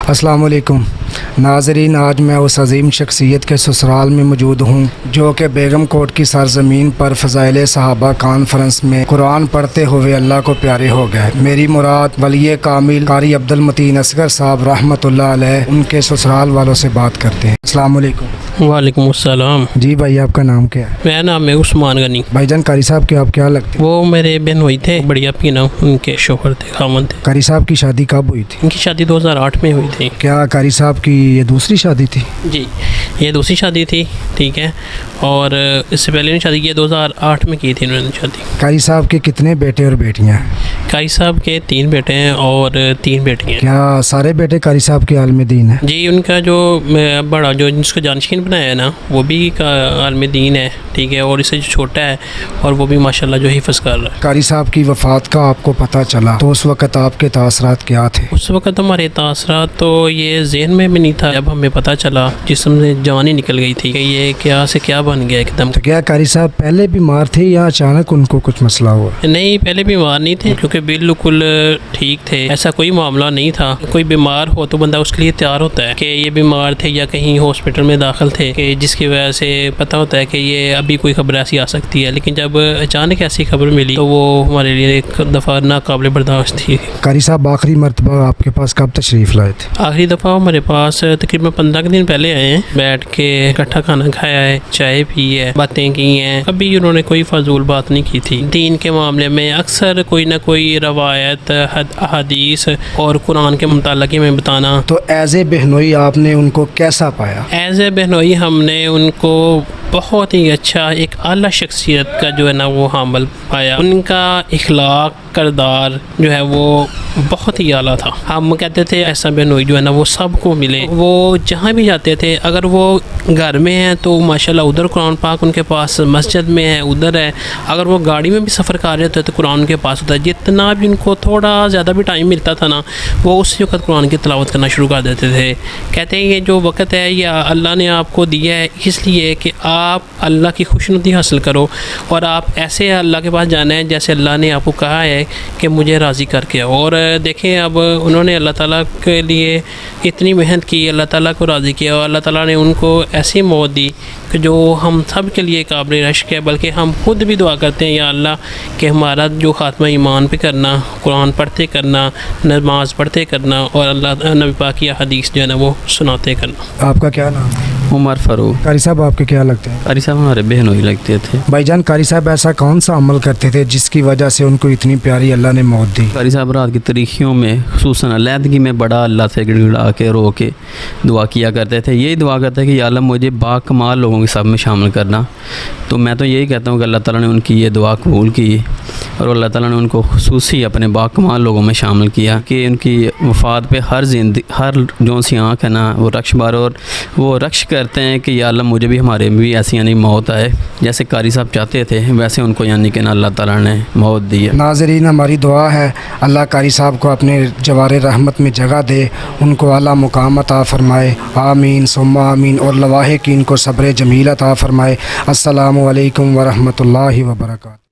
السلام علیکم ناظرین، آج میں اس عظیم شخصیت کے سسرال میں موجود ہوں جو کہ بیگم کوٹ کی سرزمین پر فضائل صحابہ کانفرنس میں قرآن پڑھتے ہوئے اللہ کو پیارے ہو گئے۔ میری مراد ولی کامل قاری عبد المتین اصغر صاحب رحمۃ اللہ علیہ ان کے سسرال والوں سے بات کرتے ہیں۔ السلام علیکم۔ وعلیکم السلام۔ جی بھائی، آپ کا نام کیا ہے؟ میرا نام ہے عثمان غنی۔ بھائی جان، قاری صاحب کے آپ کیا لگتے ہیں؟ وہ میرے بہن ہوئی تھے، بڑی اپی نا، ان کے شوہر تھے، خاوند تھے۔ قاری صاحب کی شادی کب ہوئی تھی؟ ان کی شادی 2008 میں ہوئی تھی۔ کیا قاری صاحب کی یہ دوسری شادی تھی؟ جی، یہ دوسری شادی تھی، ٹھیک ہے، اور اس سے پہلے نے شادی کی 2008 میں کی تھی انہوں نے شادی۔ قاری صاحب کے کتنے بیٹے اور بیٹیاں ہیں؟ قاری صاحب کے 3 بیٹے ہیں اور 3 بیٹیاں ہیں۔ کیا سارے بیٹے قاری صاحب کے عالم دین ہیں؟ جی، ان کا جو بڑا جو جس کو جانشین بنایا ہے نا، وہ بھی عالم دین ہے، ٹھیک ہے، اور اس سے جو چھوٹا ہے اور وہ بھی ماشاءاللہ جو حفظ کر رہا ہے۔ قاری صاحب کی وفات کا آپ کو پتہ چلا تو اس وقت آپ کے تاثرات کیا تھے؟ اس وقت ہمارے تاثرات تو یہ ذہن میں بھی نہیں تھا، جب ہمیں پتہ چلا جسم سے جان ہی نکل گئی تھی کہ یہ کیا سے کیا بن گیا ایک دم۔ تو کیا قاری صاحب پہلے بیمار تھے یا اچانک ان کو کچھ مسئلہ ہوا؟ نہیں، پہلے بیمار نہیں تھے، کیونکہ بالکل ٹھیک تھے، ایسا کوئی معاملہ نہیں تھا۔ کوئی بیمار ہو تو بندہ اس کے لیے تیار ہوتا ہے کہ یہ بیمار تھے یا کہیں ہاسپٹل میں داخل تھے، کہ جس کی وجہ سے پتہ ہوتا ہے کہ یہ ابھی کوئی خبر ایسی آ سکتی ہے، لیکن جب اچانک ایسی خبر ملی تو وہ ہمارے لیے ایک دفعہ ناقابل برداشت تھی۔ قاری صاحب آخری مرتبہ آپ کے پاس کب تشریف لائے تھے؟ آخری دفعہ ہمارے پاس تقریباً 15 دن پہلے آئے ہیں، بیٹھ کے اکٹھا کھانا کھایا ہے، چائے پی ہے، باتیں کی ہیں۔ ابھی انہوں نے کوئی فضول بات نہیں کی تھی۔ دین کے معاملے میں اکثر کوئی نہ کوئی روایت، احادیث اور قرآن کے متعلق میں بتانا۔ تو ایز اے بہنوئی آپ نے ان کو کیسا پایا؟ ایز اے بہنوئی ہم نے ان کو بہت ہی اچھا، ایک اعلیٰ شخصیت کا جو ہے نا وہ حامل پایا۔ ان کا اخلاق، کردار جو ہے وہ بہت ہی اعلیٰ تھا۔ ہم کہتے تھے ایسا بہنوئی جو ہے نا وہ سب کو ملے۔ وہ جہاں بھی جاتے تھے، اگر وہ گھر میں ہیں تو ماشاءاللہ ادھر قرآن پاک ان کے پاس، مسجد میں ہے ادھر ہے، اگر وہ گاڑی میں بھی سفر کر رہے تھے تو قرآن ان کے پاس ہوتا ہے۔ جتنا بھی ان کو تھوڑا زیادہ بھی ٹائم ملتا تھا نا، وہ اسی وقت قرآن کی تلاوت کرنا شروع کر دیتے تھے۔ کہتے ہیں یہ جو وقت ہے یہ اللہ نے آپ کو دیا ہے اس لیے کہ آپ اللہ کی خوشنودی حاصل کرو، اور آپ ایسے اللہ کے پاس جانا ہے جیسے اللہ نے آپ کو کہا ہے کہ مجھے راضی کر کے آؤ۔ اور دیکھیں اب انہوں نے اللہ تعالیٰ کے لیے اتنی محنت کی، اللہ تعالیٰ کو راضی کیا، اور اللہ تعالیٰ نے ان کو ایسی موت دی کہ جو ہم سب کے لیے قابل رشک ہے، بلکہ ہم خود بھی دعا کرتے ہیں یا اللہ کہ ہمارا جو خاتمہ ایمان پہ کرنا، قرآن پڑھتے کرنا، نماز پڑھتے کرنا، اور اللہ نبی پاک کی حدیث جو ہے نا وہ سناتے کرنا۔ آپ کا کیا نام ہے؟ عمر فاروق۔ قاری صاحب آپ کے کیا لگتے ہیں؟ قاری صاحب ہمارے بہنوئی لگتے تھے۔ بھائی جان، قاری صاحب ایسا کون سا عمل کرتے تھے جس کی وجہ سے ان کو اتنی پیاری اللہ نے موت دی؟ قاری صاحب رات کی تاریخیوں میں، خصوصاً علیحدگی میں، بڑا اللہ سے گڑ گڑا کے رو کے دعا کیا کرتے تھے۔ یہی دعا کرتے ہیں کہ یا اللہ مجھے با کمال لوگوں کے سب میں شامل کرنا۔ تو میں تو یہی کہتا ہوں کہ اللہ تعالیٰ نے ان کی یہ دعا قبول کی، اور اللہ تعالیٰ نے ان کو خصوصی اپنے با کمال لوگوں میں شامل کیا کہ ان کی وفات پہ ہر جو سی آنکھ ہے نا وہ رقش بار، اور وہ رقش کرتے ہیں کہ یا اللہ مجھے بھی ہمارے بھی ایسی یعنی موت آئے جیسے قاری صاحب چاہتے تھے، ویسے ان کو یعنی کہ اللہ تعالیٰ نے موت دی ہے۔ ناظرین، ہماری دعا ہے اللہ قاری صاحب کو اپنے جوار رحمت میں جگہ دے، ان کو اعلیٰ مقام عطا فرمائے، آمین ثم آمین، اور لواحقین کو صبر جمیل عطا فرمائے۔ السلام علیکم ورحمۃ اللہ وبرکاتہ۔